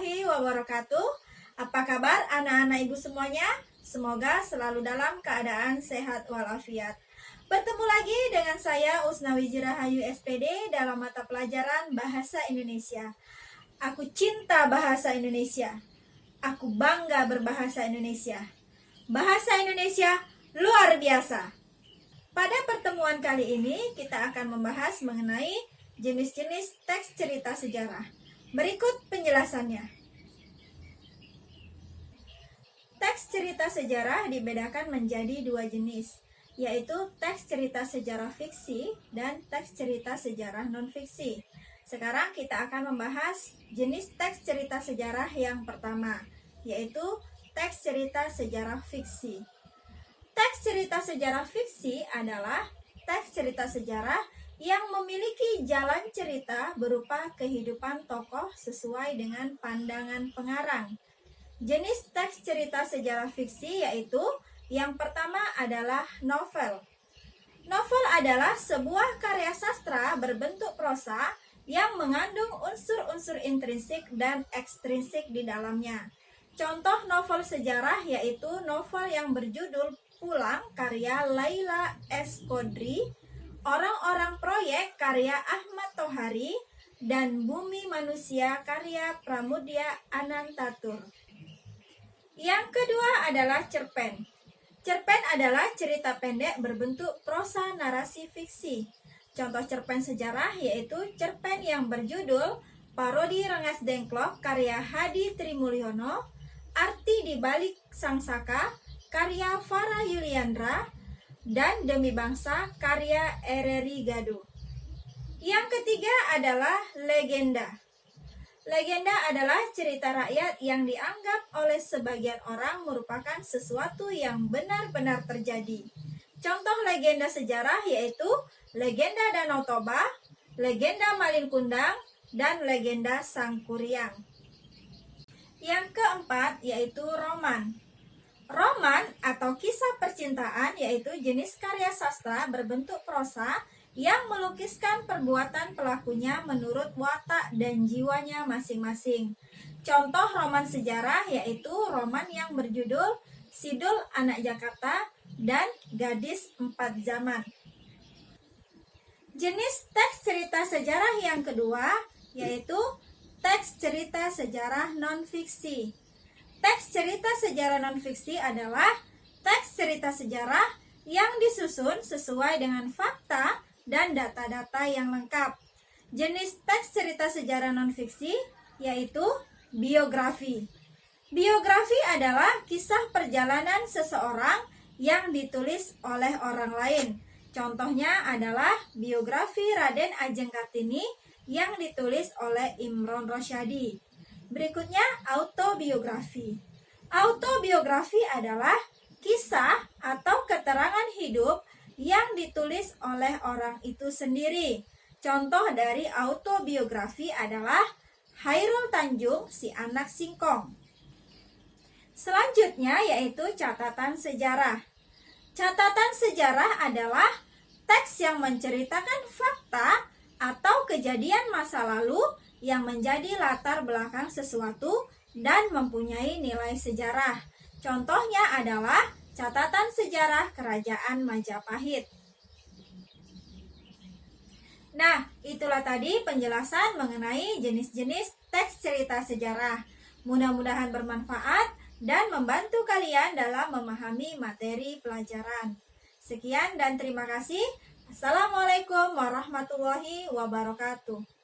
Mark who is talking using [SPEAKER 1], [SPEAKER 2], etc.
[SPEAKER 1] warahmatullahi wabarakatuh. Apa kabar anak-anak ibu semuanya? Semoga selalu dalam keadaan sehat walafiat. Bertemu lagi dengan saya Usnawi Rahayu SPD dalam mata pelajaran Bahasa Indonesia. Aku cinta bahasa Indonesia. Aku bangga berbahasa Indonesia. Bahasa Indonesia luar biasa. Pada pertemuan kali ini kita akan membahas mengenai jenis-jenis teks cerita sejarah. Berikut penjelasannya. Teks cerita sejarah dibedakan menjadi dua jenis, yaitu teks cerita sejarah fiksi dan teks cerita sejarah non-fiksi. Sekarang kita akan membahas jenis teks cerita sejarah yang pertama, yaitu teks cerita sejarah fiksi. Teks cerita sejarah fiksi adalah teks cerita sejarah yang memiliki jalan cerita berupa kehidupan tokoh sesuai dengan pandangan pengarang. Jenis teks cerita sejarah fiksi yaitu yang pertama adalah novel. Novel adalah sebuah karya sastra berbentuk prosa yang mengandung unsur-unsur intrinsik dan ekstrinsik di dalamnya. Contoh novel sejarah yaitu novel yang berjudul Pulang karya Laila S. Qodri, Orang-orang Proyek karya Ahmad Tohari, dan Bumi Manusia karya Pramudia Anantatur. Yang kedua adalah cerpen. Cerpen adalah cerita pendek berbentuk prosa narasi fiksi. Contoh cerpen sejarah yaitu cerpen yang berjudul Parodi Rengas Dengklok karya Hadi Trimulyono, Arti di Balik Sangsaka karya Farah Yuliandra, dan Demi Bangsa karya Ereri Gadu. Yang ketiga adalah legenda. Legenda adalah cerita rakyat yang dianggap oleh sebagian orang merupakan sesuatu yang benar-benar terjadi. Contoh legenda sejarah yaitu legenda Danau Toba, legenda Malin Kundang, dan legenda Sang Kuryang. Yang keempat yaitu roman. Roman atau kisah percintaan yaitu jenis karya sastra berbentuk prosa yang melukiskan perbuatan pelakunya menurut watak dan jiwanya masing-masing. Contoh roman sejarah yaitu roman yang berjudul Sidul Anak Jakarta dan Gadis Empat Zaman. Jenis teks cerita sejarah yang kedua yaitu teks cerita sejarah non-fiksi. Teks cerita sejarah non-fiksi adalah teks cerita sejarah yang disusun sesuai dengan fakta dan data-data yang lengkap. Jenis teks cerita sejarah non-fiksi yaitu biografi. Biografi adalah kisah perjalanan seseorang yang ditulis oleh orang lain. Contohnya adalah biografi Raden Ajeng Kartini yang ditulis oleh Imron Rosyadi. Berikutnya, autobiografi. Autobiografi adalah kisah atau keterangan hidup yang ditulis oleh orang itu sendiri. Contoh dari autobiografi adalah Hairul Tanjung, Si Anak Singkong. Selanjutnya yaitu catatan sejarah. Catatan sejarah adalah teks yang menceritakan fakta atau kejadian masa lalu yang menjadi latar belakang sesuatu dan mempunyai nilai sejarah. Contohnya adalah catatan sejarah Kerajaan Majapahit. Nah, itulah tadi penjelasan mengenai jenis-jenis teks cerita sejarah. Mudah-mudahan bermanfaat dan membantu kalian dalam memahami materi pelajaran. Sekian dan terima kasih. Assalamualaikum warahmatullahi wabarakatuh.